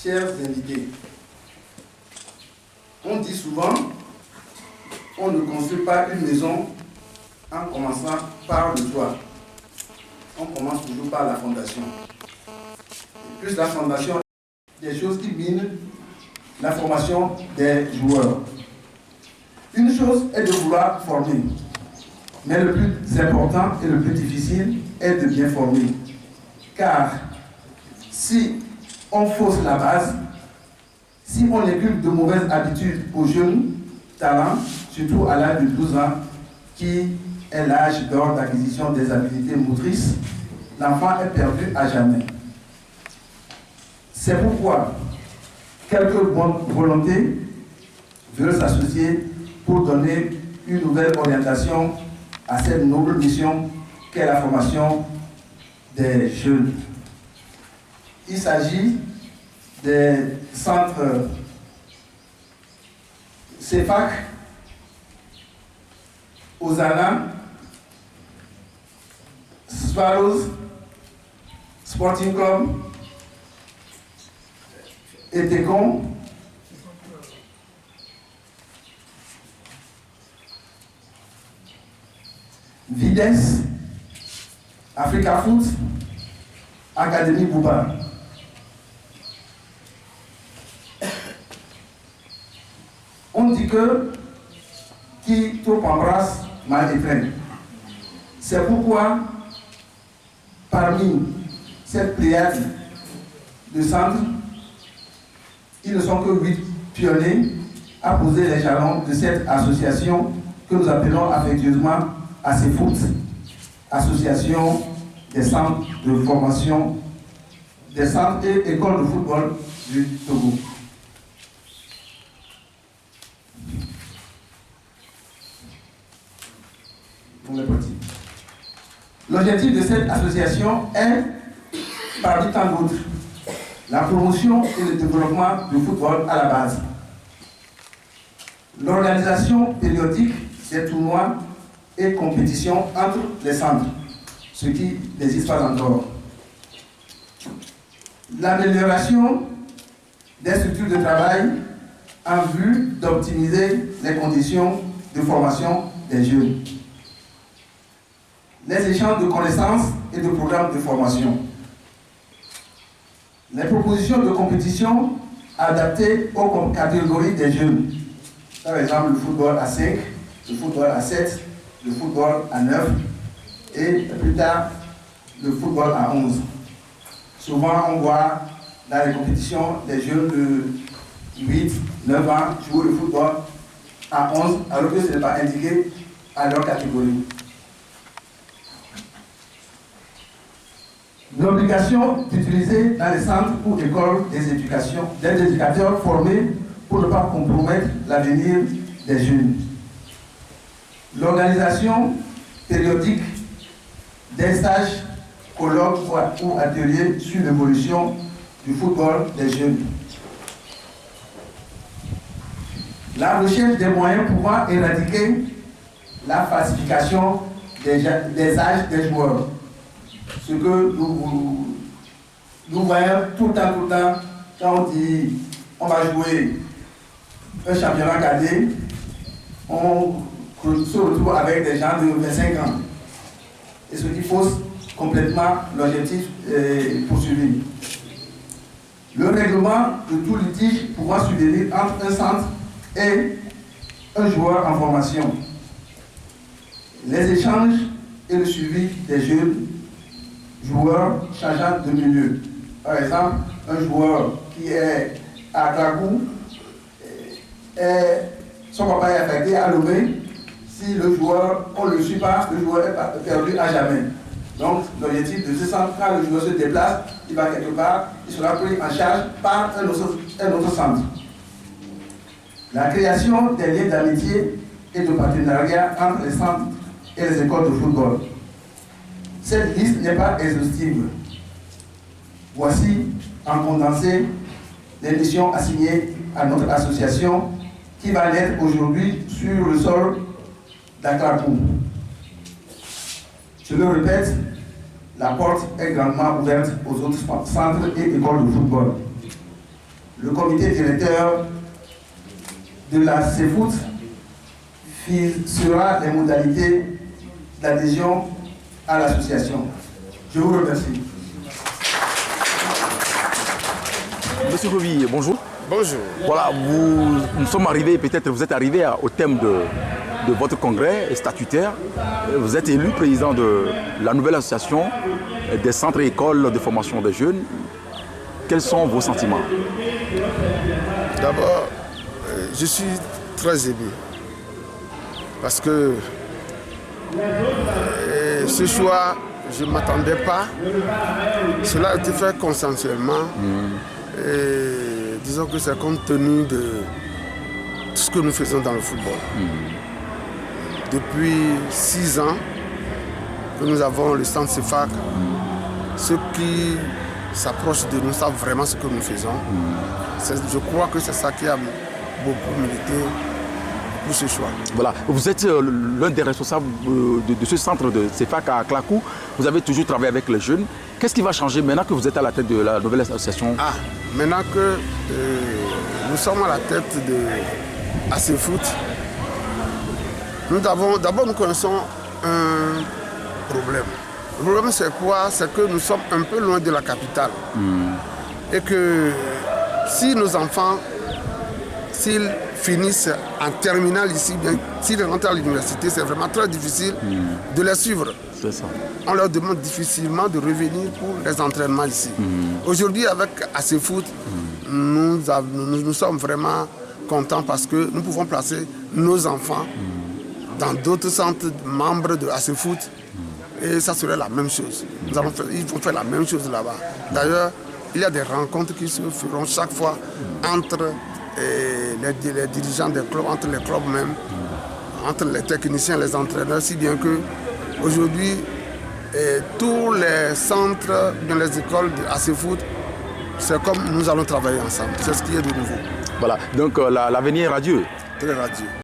chers invités, on dit souvent, on ne construit pas une maison en commençant par le toit. On commence toujours par la fondation. Et plus la fondation, des choses qui minent la formation des joueurs. Une chose est de vouloir former, mais le plus important et le plus difficile est de bien former. Car si on fausse la base, si on inculque de mauvaises habitudes aux jeunes talents, surtout à l'âge de 12 ans, qui est l'âge d'or d'acquisition des habiletés motrices, l'enfant est perdu à jamais. C'est pourquoi quelques bonnes volontés veulent s'associer pour donner une nouvelle orientation à cette noble mission qu'est la formation des jeunes. Il s'agit des centres CEFAC, Osana, Swallows, Sporting Club, Etecon, Vides, Africa Foot, Académie Bouba. On dit que qui trop embrasse, mal étreint. C'est pourquoi, parmi cette pléiade de centres, ils ne sont que 8 pionniers à poser les jalons de cette association que nous appelons affectueusement ACFoot, Association des centres de formation, des centres et écoles de football du Togo. L'objectif de cette association est, parmi tant d'autres, la promotion et le développement du football à la base, l'organisation périodique des tournois et compétitions entre les centres, ce qui n'existe pas encore, l'amélioration des structures de travail en vue d'optimiser les conditions de formation des jeunes, les échanges de connaissances et de programmes de formation, les propositions de compétition adaptées aux catégories des jeunes, par exemple le football à 5, le football à 7, le football à 9 et plus tard le football à 11. Souvent on voit dans les compétitions des jeunes de 8, 9 ans jouer le football à 11 alors que ce n'est pas indiqué à leur catégorie. L'obligation d'utiliser dans les centres ou écoles des éducateurs formés pour ne pas compromettre l'avenir des jeunes. L'organisation périodique des stages, colloques ou ateliers sur l'évolution du football des jeunes. La recherche des moyens pouvant éradiquer la falsification des âges des joueurs. Ce que nous voyons tout le temps, quand on dit on va jouer un championnat cadet, on se retrouve avec des gens de 25 ans. Et ce qui fausse complètement l'objectif poursuivi. Le règlement de tout litige pouvant survenir entre un centre et un joueur en formation. Les échanges et le suivi des jeunes joueurs changeant de milieu. Par exemple, un joueur qui est à Dragou, son papa est affecté à Lomé. Si le joueur, on ne le suit pas, le joueur est perdu à jamais. Donc, l'objectif de ce centre, quand le joueur se déplace, il va quelque part, il sera pris en charge par un autre centre. La création des liens d'amitié et de partenariat entre les centres et les écoles de football. Cette liste n'est pas exhaustive. Voici, en condensé, les missions assignées à notre association qui va naître aujourd'hui sur le sol d'Akrapou. Je le répète, la porte est grandement ouverte aux autres centres et écoles de football. le comité directeur de la CFOOT fixera les modalités d'adhésion à l'association. Je vous remercie. Monsieur Govi, bonjour. Bonjour. Voilà, nous sommes arrivés, peut-être vous êtes arrivé au thème de votre congrès statutaire. Vous êtes élu président de la nouvelle association des centres et écoles de formation des jeunes. Quels sont vos sentiments? D'abord, je suis très ému parce que ce choix, je ne m'attendais pas. Cela a été fait consensuellement. Et disons que c'est compte tenu de tout ce que nous faisons dans le football. Depuis 6 ans que nous avons le centre CEFAC, ceux qui s'approchent de nous savent vraiment ce que nous faisons. Je crois que c'est ça qui a beaucoup milité pour ce choix. Voilà, vous êtes l'un des responsables de ce centre de CEFAC à Clacou. Vous avez toujours travaillé avec les jeunes. Qu'est-ce qui va changer maintenant que vous êtes à la tête de la nouvelle association? Maintenant que nous sommes à la tête de ACFoot, nous connaissons un problème. Le problème c'est quoi? C'est que nous sommes un peu loin de la capitale. Et que si nos enfants, s'ils finissent en terminale ici, bien, s'ils rentrent à l'université, c'est vraiment très difficile de les suivre. C'est ça. On leur demande difficilement de revenir pour les entraînements ici. Aujourd'hui, avec ACFoot, nous sommes vraiment contents parce que nous pouvons placer nos enfants dans d'autres centres membres de ACFoot et ça serait la même chose. Ils vont faire la même chose là-bas. D'ailleurs, il y a des rencontres qui se feront chaque fois entre les dirigeants des clubs, entre les clubs même, entre les techniciens, les entraîneurs, si bien que aujourd'hui, tous les centres dans les écoles de ACFoot, c'est comme nous allons travailler ensemble. C'est ce qui est de nouveau. Voilà, donc l'avenir est radieux. Très radieux.